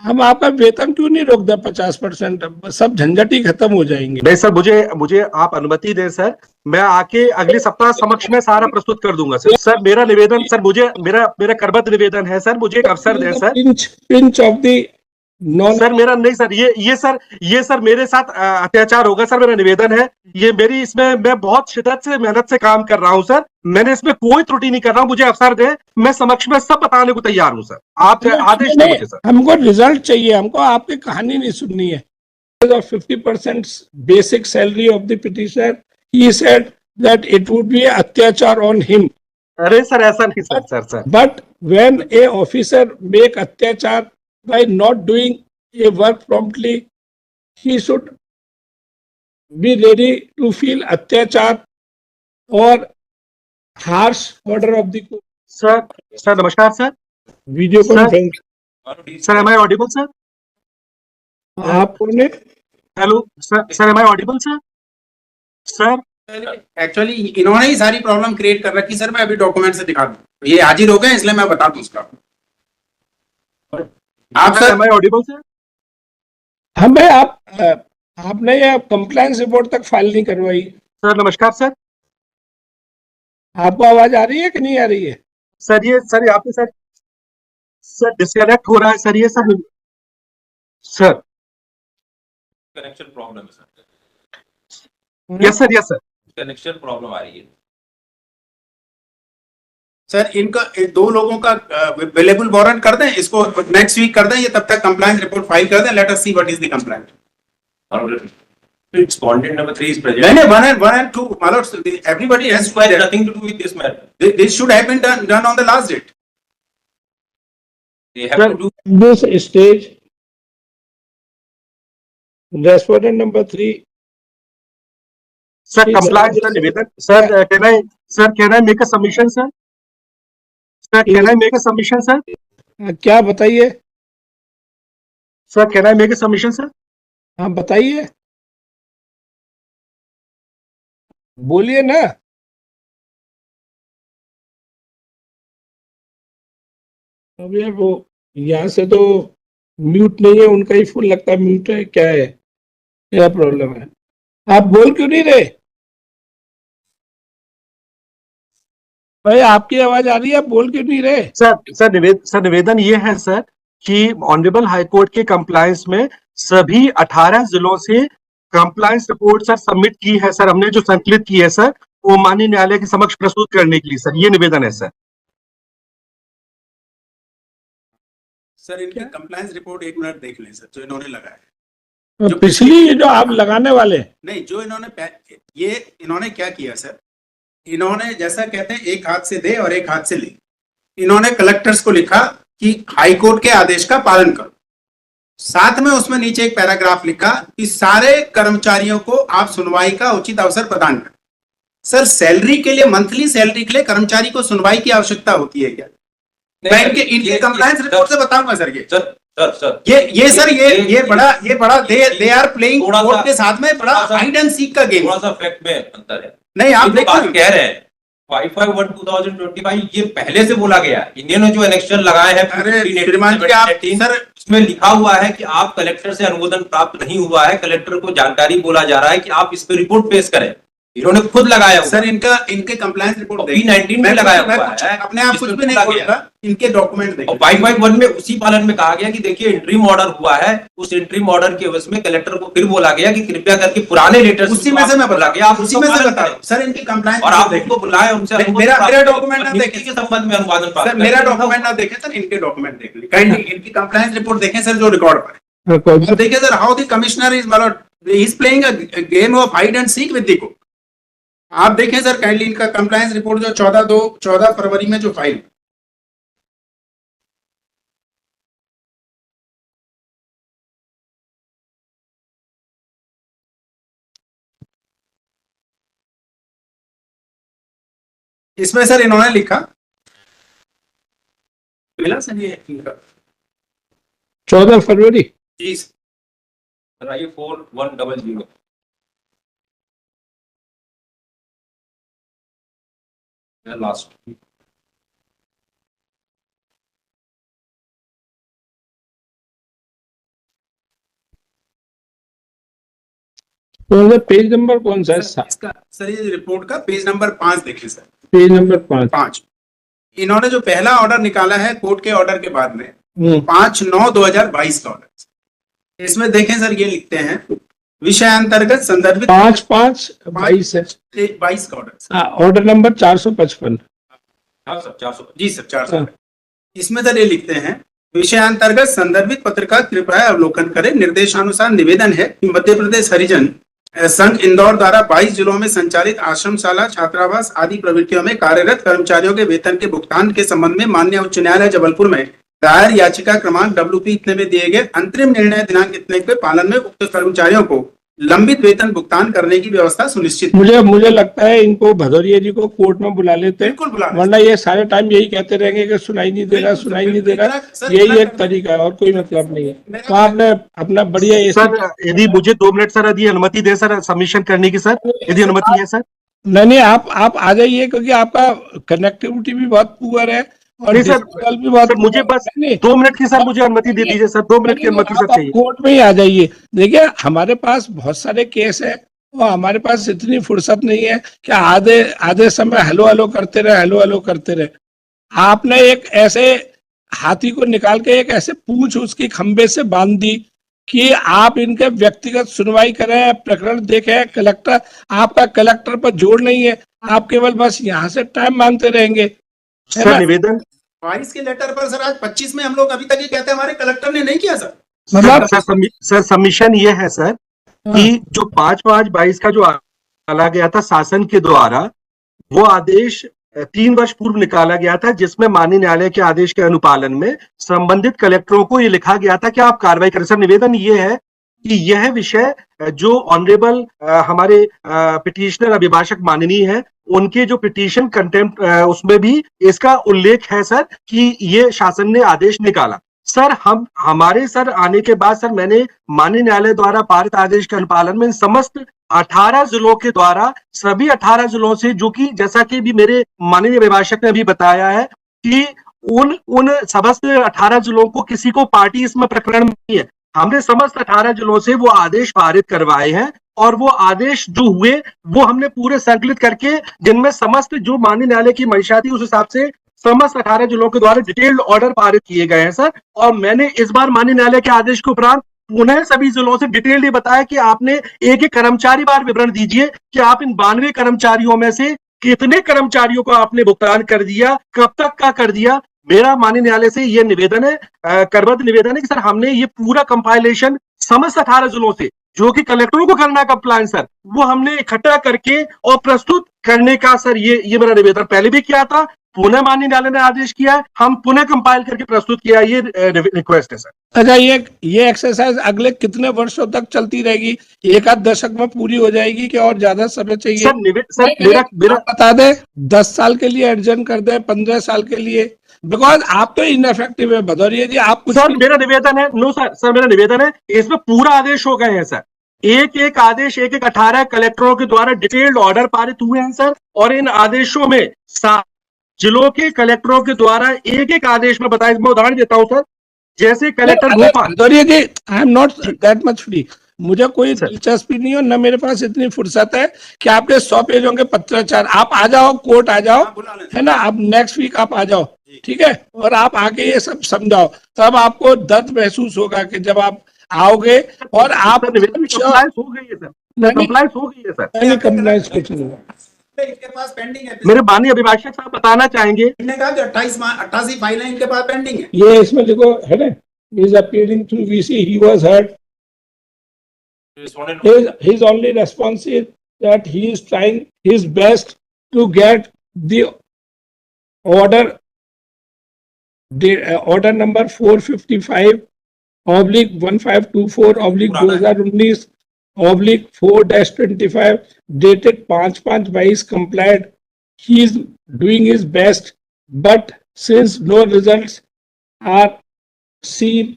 हम आपका वेतन क्यों नहीं रोक दे 50%? सब झंझट ही खत्म हो जाएंगे। नहीं सर, मुझे मुझे आप अनुमति दें सर, मैं आके अगले सप्ताह समक्ष में सारा प्रस्तुत कर दूंगा सर। सर मेरा निवेदन सर, मुझे मेरा मेरा करबद्ध निवेदन है सर, मुझे एक अवसर दें sir. Pinch of the non. Sir मेरा नहीं सर, ये सर मेरे साथ अत्याचार होगा सर, मेरा निवेदन है। ये मेरी इसमें मैं बहुत शिद्दत से मेहनत से काम कर रहा हूं सर, मैंने इसमें कोई त्रुटि नहीं कर रहा हूं, मुझे अवसर दे, मैं समक्ष में सब बताने को तैयार हूं सर। आप आदेश दें मुझे सर। हमको रिजल्ट चाहिए, हमको आपकी कहानी नहीं सुननी है। Of 50% basic salary of the petitioner, he said that it would be अत्याचार on him. अरे सर ऐसा नहीं sir. But when a officer make अत्याचार by not doing a work promptly, he should be ready to feel अत्याचार or harsh order of the court. Sir नमस्कार sir. Video conference. Sir am I audible sir? आपने hello sir am I audible sir? Sir actually इन्होंने ही सारी problem create कर रखी sir. मैं अभी डॉक्यूमेंट से दिखा दूं, ये हाजिर हो गए इसलिए मैं बता दूं उसका। आप sir am I audible sir? हम भाई आपने ये कंप्लायंस रिपोर्ट तक फाइल नहीं करवाई। सर नमस्कार सर। आपको आवाज आ रही है कि नहीं आ रही है? सर यहाँ पे सर डिस्कनेक्ट हो रहा है सर, ये सर कनेक्शन प्रॉब्लम है sir. Yes sir connection problem आ रही है सर। इनका दो लोगों का अवेलेबल वारंट कर दें, इसको नेक्स्ट वीक कर दें, ये तब तक कंप्लायंस रिपोर्ट फाइल कर दें। Let us see what is the complaint. Respondent number 3 is present. नहीं, one and two, my lord, everybody has This has nothing to do with this matter. this should have been done on the last date. They have to do. This stage, respondent number 3. Sir compliance का निवेदन sir, can I make a submission sir? Sir can I make a submission sir? क्या बताइए? Sir can I make a submission sir? हाँ बताइए, बोलिए ना। अब यार वो यहाँ से तो म्यूट नहीं है, उनका ही फोन लगता है म्यूट है, क्या है, क्या प्रॉब्लम है? आप बोल क्यों नहीं रहे भाई? आपकी आवाज आ रही है, आप बोल क्यों नहीं रहे? सर निवेदन ये है सर कि ऑनरेबल हाईकोर्ट के कंप्लायंस में सभी 18 जिलों से कंप्लायंस रिपोर्ट सर सबमिट की है सर, हमने जो संकलित की है सर, वो माननीय न्यायालय के समक्ष प्रस्तुत करने के लिए सर, ये निवेदन है सर। सर इनकी कंप्लायंस रिपोर्ट एक मिनट देख लें सर, जो इन्होंने लगाया। जो पिछली जो आप लगाने वाले नहीं, जो इन्होंने क्या किया सर, इन्होंने जैसा कहते हैं एक हाथ से दे और एक हाथ से ले, इन्होंने कलेक्टर्स को लिखा कि हाईकोर्ट के आदेश का पालन करो। साथ में उसमें नीचे एक पैराग्राफ लिखा कि सारे कर्मचारियों को आप सुनवाई का उचित अवसर प्रदान करें। सर सैलरी के लिए, मंथली सैलरी के लिए कर्मचारी को सुनवाई की आवश्यकता होती है क्या? मैं इनके कंप्लायंस रिपोर्ट से बताऊंगा सर। ये बड़ा दे आर प्लेइंग कोर्ट के साथ में बड़ा हाइड एंड सीक का गेम। थोड़ा सा फैक्ट में अंतर है। नहीं, आप बात कह रहे हैं 551/2025 ये पहले से बोला गया। इन्होंने जो इलेक्शन लगाए हैं, सर इसमें लिखा हुआ है कि आप कलेक्टर से अनुमोदन प्राप्त नहीं हुआ है, कलेक्टर को जानकारी बोला जा रहा है कि आप इस पर रिपोर्ट पेश करें। इन्होंने खुद लगाया सर, इनके कंप्लायंस रिपोर्ट B19 में लगाया हुआ है, अपने आप कुछ भी नहीं बोलूंगा, इनके डॉक्यूमेंट देखिए। 551 में उसी पालन में कहा गया कि देखिए इंट्रीम ऑर्डर हुआ है, उस इंट्रीम ऑर्डर के वजह में कलेक्टर को फिर बोला गया कि कृपया करके पुराने लेटर्स, उसी में से मैं बोला गया, आप उसी में से बता रहा हूं सर। इनकी कंप्लायंस और आप उनको बुलाए, उनसे मेरा डॉक्यूमेंट ना देखें के संबंध में अनुवादन सर, मेरा डॉक्यूमेंट ना देखें सर, इनके डॉक्यूमेंट देख लीजिए काइंडली। इनकी कंप्लायंस रिपोर्ट देखें सर, जो रिकॉर्ड पर है। देखिए sir, how the commissioner is playing a game of hide and seek with the court. आप देखें सर काइंडली इनका कंप्लायंस रिपोर्ट जो 14 फरवरी में जो फाइल। इसमें सर इन्होंने लिखा, मिला सर ये 14 फरवरी जी 4100 लास्ट। कौन सा पेज नंबर कौन सा है? इसका सर ये रिपोर्ट का पेज नंबर 5 देखिए सर, पेज नंबर 5। इन्होंने जो पहला ऑर्डर निकाला है कोर्ट के ऑर्डर के बाद में 5/9/2022 का ऑर्डर, इसमें देखें सर ये लिखते हैं विषयांतर्गत संदर्भित 5/5/22 है 22 का ऑर्डर। हाँ, ऑर्डर नंबर 455। हाँ सर 400। जी सर 400। इसमें सर ये लिखते हैं विषयांतर्गत संदर्भित पत्र का कृपया अवलोकन करें। निर्देशानुसार निवेदन है कि मध्य प्रदेश हरिजन संघ इंदौर द्वारा 22 जिलों में संचालित आश्रमशाला, छात्रावास आदि प्रवृत्तियों में कार्यरत कर्मचारियों के वेतन के भुगतान के संबंध में माननीय उच्च न्यायालय जबलपुर में दायर याचिका क्रमांक WP इतने में दिए गए अंतरिम निर्णय दिनांक इतने के पालन में उक्त कर्मचारियों को लंबित वेतन भुगतान करने की व्यवस्था सुनिश्चित। मुझे लगता है इनको भदौरिया जी को कोर्ट में बुला लेते हैं, बिल्कुल बुला, वरना ये सारे टाइम यही कहते रहेंगे कि सुनाई नहीं दे रहा, सुनाई नहीं दे रहा। यही एक तरीका है और कोई मतलब नहीं है। तो आपने अपना बढ़िया सर, यदि मुझे 2 मिनट सर यदि अनुमति दे सर सबमिशन करने की सर, यदि अनुमति है सर। नहीं आप आ जाइए, क्योंकि आपका कनेक्टिविटी भी बहुत पुअर है और नहीं सर, डिजिटल भी बहुत। सर मुझे बस 2 मिनट की सर मुझे अनुमति दे दीजिए सर, 2 मिनट की अनुमति सर चाहिए। कोर्ट में ही आ जाइए। देखिए हमारे पास बहुत सारे केस है और हमारे पास इतनी फुर्सत नहीं है कि आधे समय हेलो हेलो करते रहे। आपने एक ऐसे हाथी को निकाल के एक ऐसे पूंछ उसकी खंबे से बांध दी कि आप इनके व्यक्तिगत सुनवाई करें, प्रकरण देखें। कलेक्टर, आपका कलेक्टर पर जोर नहीं है, आप केवल बस यहाँ से टाइम मांगते रहेंगे। सर निवेदन 22 के लेटर पर सर आज 25 में हम लोग अभी तक ये कहते हैं हमारे कलेक्टर ने नहीं किया सर। मतलब सर सबमिशन ये है सर कि जो 5/5/22 का जो निकाला गया था शासन के द्वारा, वो आदेश 3 वर्ष पूर्व निकाला गया था, जिसमें माननीय न्यायालय के आदेश के अनुपालन में संबंधित कलेक्टरों को ये लिखा गया था कि आप कार्रवाई करें। सर निवेदन ये है कि यह विषय जो ऑनरेबल हमारे पिटिशनर अभिभाषक माननीय है, उनके जो पिटीशन कंटेम्प्ट उसमें भी इसका उल्लेख है सर कि ये शासन ने आदेश निकाला। सर हमारे सर आने के बाद सर मैंने माननीय न्यायालय द्वारा पारित आदेश के अनुपालन में समस्त 18 जिलों के द्वारा सभी 18 जिलों से, जो कि जैसा कि भी मेरे माननीय अभिभाषक ने अभी बताया है कि उन समस्त 18 जिलों को किसी को पार्टी इसमें प्रकरण नहीं है। हमने समस्त 18 जिलों से वो आदेश पारित करवाए हैं और वो आदेश जो हुए वो हमने पूरे संकलित करके, जिनमें समस्त जो माननीय न्यायालय की मंशा थी उस हिसाब से समस्त 18 जिलों के द्वारा डिटेल्ड ऑर्डर पारित किए गए हैं सर। और मैंने इस बार माननीय न्यायालय के आदेश के उपरांत पुनः सभी जिलों से डिटेल्ड ये बताया कि आपने एक कर्मचारी बार विवरण दीजिए कि आप इन 92 कर्मचारियों में से कितने कर्मचारियों को आपने भुगतान कर दिया, कब तक का कर दिया। मेरा माननीय न्यायालय से ये निवेदन है, करबद्ध निवेदन है कि सर हमने ये पूरा कंपाइलेशन समस्त 18 जिलों से, जो कि कलेक्टरों को करना कंप्लायंस सर, वो हमने इकट्ठा करके और प्रस्तुत करने का सर ये मेरा निवेदन पहले भी किया था, पुनः माननीय न्यायालय ने आदेश किया है, हम पुनः कंपाइल करके प्रस्तुत किया, ये रिक्वेस्ट है सर। अच्छा, ये एक्सरसाइज अगले कितने वर्षों तक चलती रहेगी? एक आध दशक में पूरी हो जाएगी कि और ज्यादा समय चाहिए? सर मेरा बता दे, 10 साल के लिए एडजन कर दे, 15 साल के लिए, बिकॉज आप तो इनफेक्टिव है भदौरिया जी। आप कुछ सर मेरा निवेदन है, नो सर मेरा निवेदन है, इसमें पूरा आदेश हो गए हैं सर, एक आदेश 18 कलेक्टरों के द्वारा डिटेल्ड ऑर्डर पारित हुए हैं सर। और इन आदेशों में जिलों के कलेक्टरों के द्वारा एक आदेश में बताया, मैं उदाहरण देता हूं सर, जैसे collector Bhopal. Bhadauria ji, I am not that much free, मुझे कोई दिलचस्पी नहीं है, न मेरे पास इतनी फुर्सत है कि आपके 100 पेजों के पत्राचार। आप आ जाओ, कोर्ट आ जाओ, है ना, आप नेक्स्ट वीक आप आ जाओ, ठीक है, और आप आके ये सब समझाओ, तब आपको दर्द महसूस होगा कि जब आप आओगे और आप कंप्लायंस हो गई है सर, कंप्लायंस हो गई है सर, कंप्लायंस कुछ नहीं है। इनके पास पेंडिंग है। मेरे माननीय अभिभाषक साहब बताना चाहेंगे, इन्होंने कहा कि 88 फाइलें इनके पास पेंडिंग है। ये इसमें देखो है ना, is appealing through VC, he was heard. His only response is that he is trying his best to get the order, order number 455/1524/2019/4-25 dated 5/5/22 complied. He is doing his best, but since no results are seen,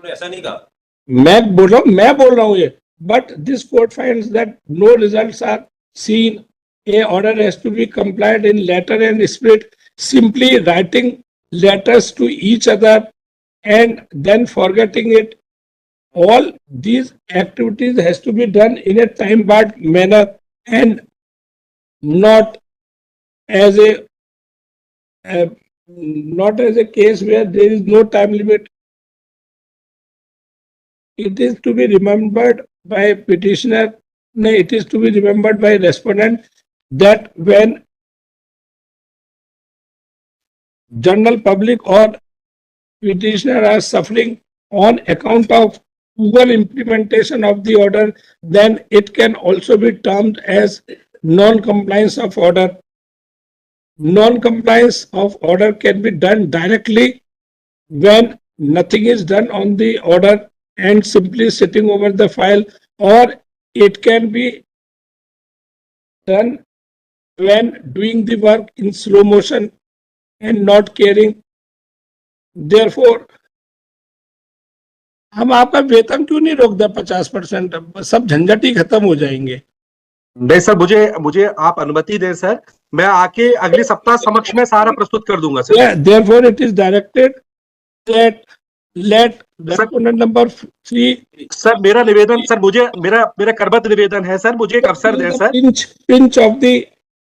ऐसा नहीं कहा, मैं बोल रहा हूँ ये, but this court finds that no results are seen, a order has to be complied in letter and spirit. Simply writing letters to each other and then forgetting it all these activities has to be done in a time-barred manner and not as a not as a case where there is no time limit. It is to be remembered by petitioner, no, it is to be remembered by respondent that when general public or petitioner are suffering on account of poor implementation of the order, then it can also be termed as non-compliance of order. Non-compliance of order can be done directly when nothing is done on the order and simply sitting over the file, or it can be done when doing the work in slow motion and not caring. Therefore, हम आपका वेतन क्यों नहीं रोक दे 50%? सब झंझट ही खत्म हो जाएंगे. नहीं सर, मुझे आप अनुमति दें सर, मैं आके अगले सप्ताह समक्ष में सारा प्रस्तुत कर दूंगा sir. Yeah, therefore it is directed that let respondent number 3. Sir मेरा निवेदन सर, मुझे मेरा करबद्ध निवेदन है सर, मुझे एक अवसर दें sir. Pinch of the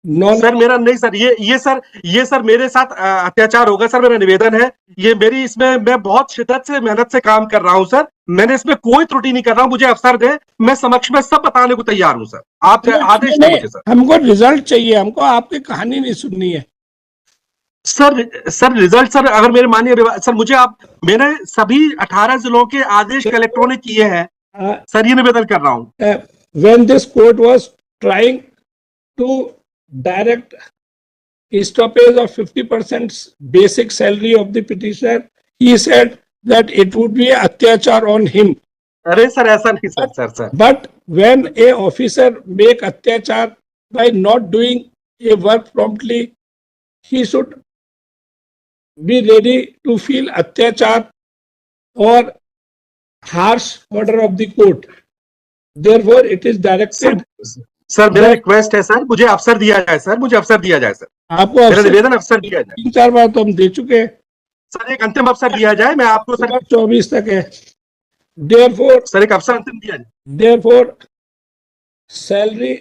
non. Sir मेरा नहीं सर, ये सर मेरे साथ अत्याचार होगा सर, मेरा निवेदन है. ये मेरी इसमें मैं बहुत शिद्दत से मेहनत से काम कर रहा हूं सर, मैंने इसमें कोई त्रुटि नहीं कर रहा हूं, मुझे अवसर दें, मैं समक्ष में सब बताने को तैयार हूं सर. आप आदेश दें मुझे सर. हमको रिजल्ट चाहिए, हमको आपकी कहानी नहीं सुननी है सर रिजल्ट सर, अगर मेरे माननीय सर, मैंने सभी 18 जिलों के आदेश कलेक्टरों ने किए हैं सर, ये निवेदन कर रहा हूं. When this court was trying to direct stoppage of 50% basic salary of the petitioner, he said that it would be अत्याचार on him. अरे सर ऐसा नहीं sir. But when a officer make अत्याचार by not doing a work promptly, he should be ready to feel अत्याचार or harsh order of the court. Therefore, it is directed. Sir मेरा request है sir, मुझे अवसर दिया जाए sir, मुझे अवसर दिया जाए सर. आपको मेरा निवेदन अवसर दिया जाए. 3-4 बार तो हम दे चुके हैं सर, एक अंतिम अवसर दिया जाए, मैं आपको सर 24 तक है. Therefore, सर एक अवसर अंतिम दिया जाए. therefore, salary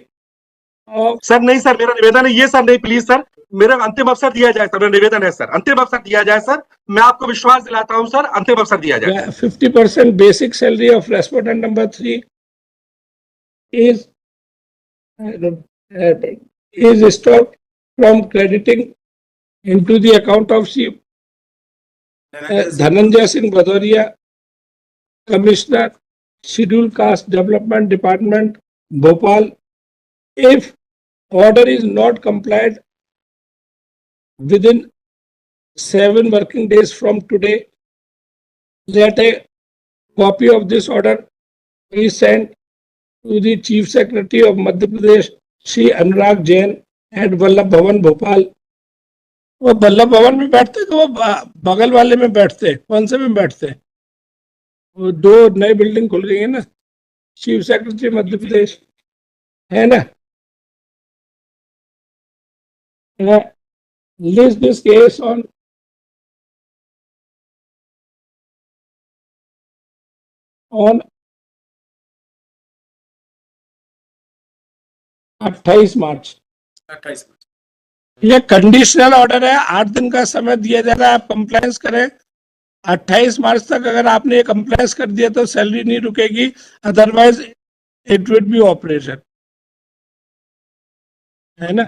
of सर नहीं सर, मेरा निवेदन है ये सर, नहीं प्लीज सर, मेरा अंतिम अवसर दिया जाए सर, मेरा निवेदन है सर, अंतिम अवसर दिया जाए सर, मैं आपको विश्वास दिलाता हूं सर, अंतिम अवसर दिया जाए. 50% basic salary of respondent number 3 is stopped from crediting into the account of Chief Dhananjay Singh Bhadoria, Commissioner, Scheduled Caste Development Department, Bhopal. If order is not complied within 7 working days from today, let a copy of this order be sent to the Chief Secretary of Madhya Pradesh, Shri Anurag Jain, at Vallabh Bhavan, Bhopal. वो वल्लभ भवन में बैठते कि वो बगल वाले में बैठते? कौन से में बैठते? वो 2 नई बिल्डिंग खुल गई है ना, चीफ सेक्रेटरी मध्य प्रदेश है ना. List this case on on 28 मार्च. ये कंडीशनल ऑर्डर है, 8 दिन का समय दिया जा रहा है, आप कंप्लायंस करें. 28 मार्च तक अगर आपने ये कंप्लायंस कर दिया तो सैलरी नहीं रुकेगी, otherwise it will be operation, है ना.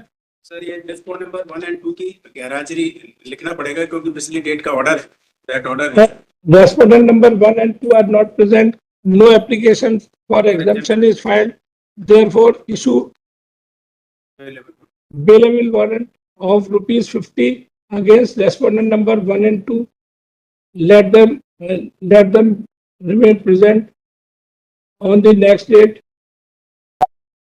सर ये डिस्पोज नंबर 1 और 2 की गैरहाजिरी लिखना पड़ेगा क्योंकि पिछली डेट का ऑर्डर है. दैट ऑर्डर है. Respondent number 1 and 2 are not present. No application for exemption is filed. Therefore, issue bailable warrant of ₹50 against respondent number 1 and 2. Let them remain present on the next date.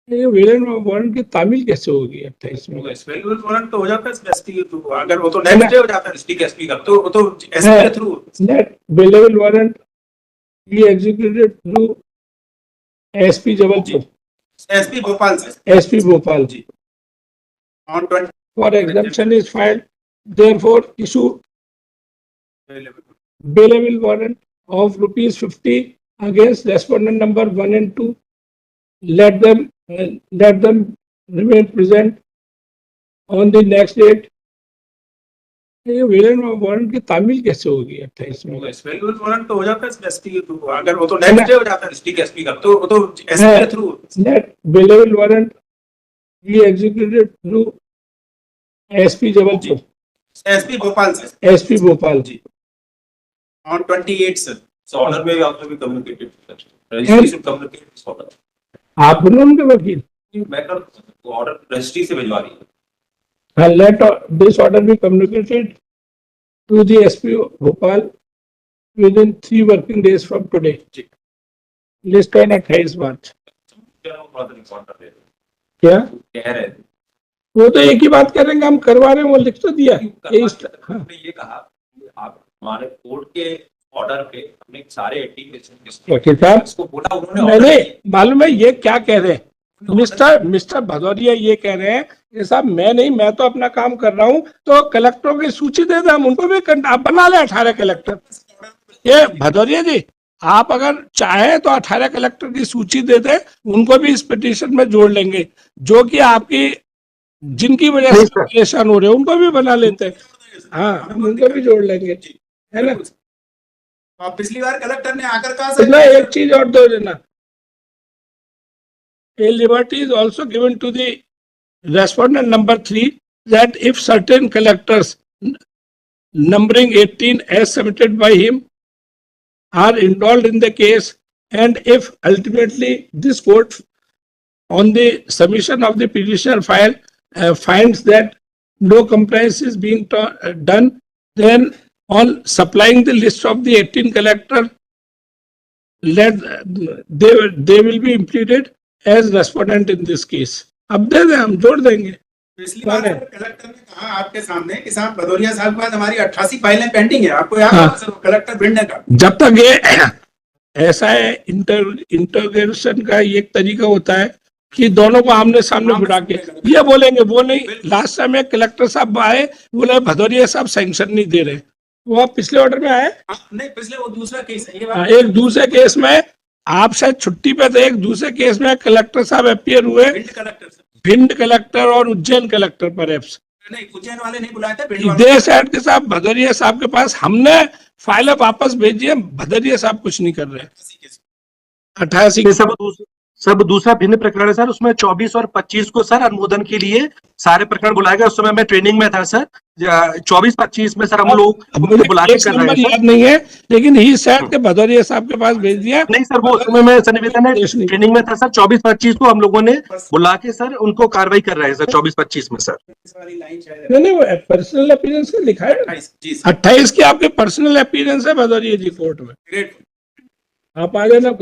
ये वेलेबल warrant की तामील कैसे होगी 28 में? वेलेबल warrant तो हो जाता है SP के थ्रू, अगर वो तो नेक्स्ट डे हो जाता है डिस्ट्रिक्ट एसपी का, तो वो तो एसपी के थ्रू. Let bailable warrant be executed through SP Jabalpur, SP Bhopal से. SP Bhopal ji. On 20 For exemption is filed. Therefore, issue available. bailable warrant of ₹50 against respondent number 1 and 2. Let them remain present on the next date. ये valent warrant की तामील कैसे होगी 28 में? Special warrant तो हो जाता है एसपी के थ्रू, अगर वो तो नेक्स्ट डे हो जाता है डिस्ट्रिक्ट एसपी का, तो वो तो एसपी के थ्रू। That bailable warrant be executed through SP Jabalpur, SP Bhopal से SP Bhopal. Ji on 28 sir. So order may also be communicated. Registry should communicate this order. आप बोलो उनके वकील, मैं कर ऑर्डर रजिस्ट्री से भिजवा दी। let this order be communicated to the SP Bhopal within 3 working days from today. Ji. List on 28 मार्च। थोड़ा सा रिकॉर्ड कर दे क्या कह रहे थे वो तो एक ही बात करेंगे, हम करवा रहे हैं, वो लिख तो दिया। हमने ये कहा कि आप हमारे कोर्ट के ऑर्डर पे हमने सारे 18 वकील साहब, इसको बोला, उन्होंने मैंने order किया। मालूम है ये क्या कह रहे हैं, मिस्टर भदौरिया ये कह रहे हैं कि साहब मैं नहीं, मैं तो अपना काम कर रहा हूँ, तो कलेक्टरों की सूची दे दें, हम उनको भी आप बना लें 18 कलेक्टर। ये भदौरिया जी, आप अगर चाहे तो 18 कलेक्टर की सूची दे दें, उनको भी इस पिटीशन में जोड़ लेंगे, जो कि आपकी जिनकी वजह से परेशान हो रहे हैं उनको भी बना लेते हैं। हाँ, हम उनको भी जोड़ लेंगे, है ना। आप पिछली बार कलेक्टर ने आकर कहा इतना एक चीज और दो देना, a liberty is also given to the respondent number 3 that if certain collectors numbering 18 as submitted by him are involved in the case, and if ultimately this court on the submission of the petitioner file finds that no compliance is being done, then on supplying the list of the 18 collector, they will be implemented as respondent in this case. अब दे दें, हम जोड़ देंगे। पिछली बार collector ने कहा आपके सामने कि साहब भदौरिया साहब के बाद हमारी 88 फाइलें पेंडिंग है, आपको याद हाँ। है सर कलेक्टर भिंड का। जब तक ये ऐसा है, इंटरोगेशन का एक तरीका होता है कि दोनों को आमने सामने बुला के ये बोलेंगे, वो नहीं। लास्ट टाइम एक कलेक्टर साहब आए, बोले भदौरिया साहब सैंक्शन नहीं दे रहे, वो आप पिछले ऑर्डर में आए नहीं, पिछले वो दूसरा केस है ये हाँ, बात। एक दूसरे केस में आप शायद छुट्टी पे थे, एक दूसरे केस में कलेक्टर साहब अपीयर हुए, Bhind collector sir, Bhind collector और उज्जैन कलेक्टर पर नहीं उज्जैन वाले नहीं बुलाए थे, भिंड वाले। दे साइड के साहब भदौरिया साहब के पास हमने फाइल वापस भेजी है, भदौरिया साहब कुछ नहीं कर रहे। 88 ये सब दूसरा भिन्न प्रकरण है सर, उसमें 24 और 25 को सर अनुमोदन के लिए सारे प्रकरण बुलाए गए। उस समय मैं ट्रेनिंग में था सर, 24-25 में सर हम लोग मुझे बुला के कर रहे हैं याद नहीं है, लेकिन ही सेट के भदौरिया साहब के पास भेज दिया। नहीं सर, वो उस समय मैं सर निवेदन है ट्रेनिंग में था सर, 24-25 को हम लोगों ने बुला के सर उनको कार्रवाई कर रहे हैं सर 24-25 में सर। इस वाली लाइन शायद नहीं वो पर्सनल अपीयरेंस का लिखा है 28 जी सर। 28 की आपके पर्सनल अपीयरेंस है भदौरिया जी कोर्ट में, ग्रेट। आप आ जाना।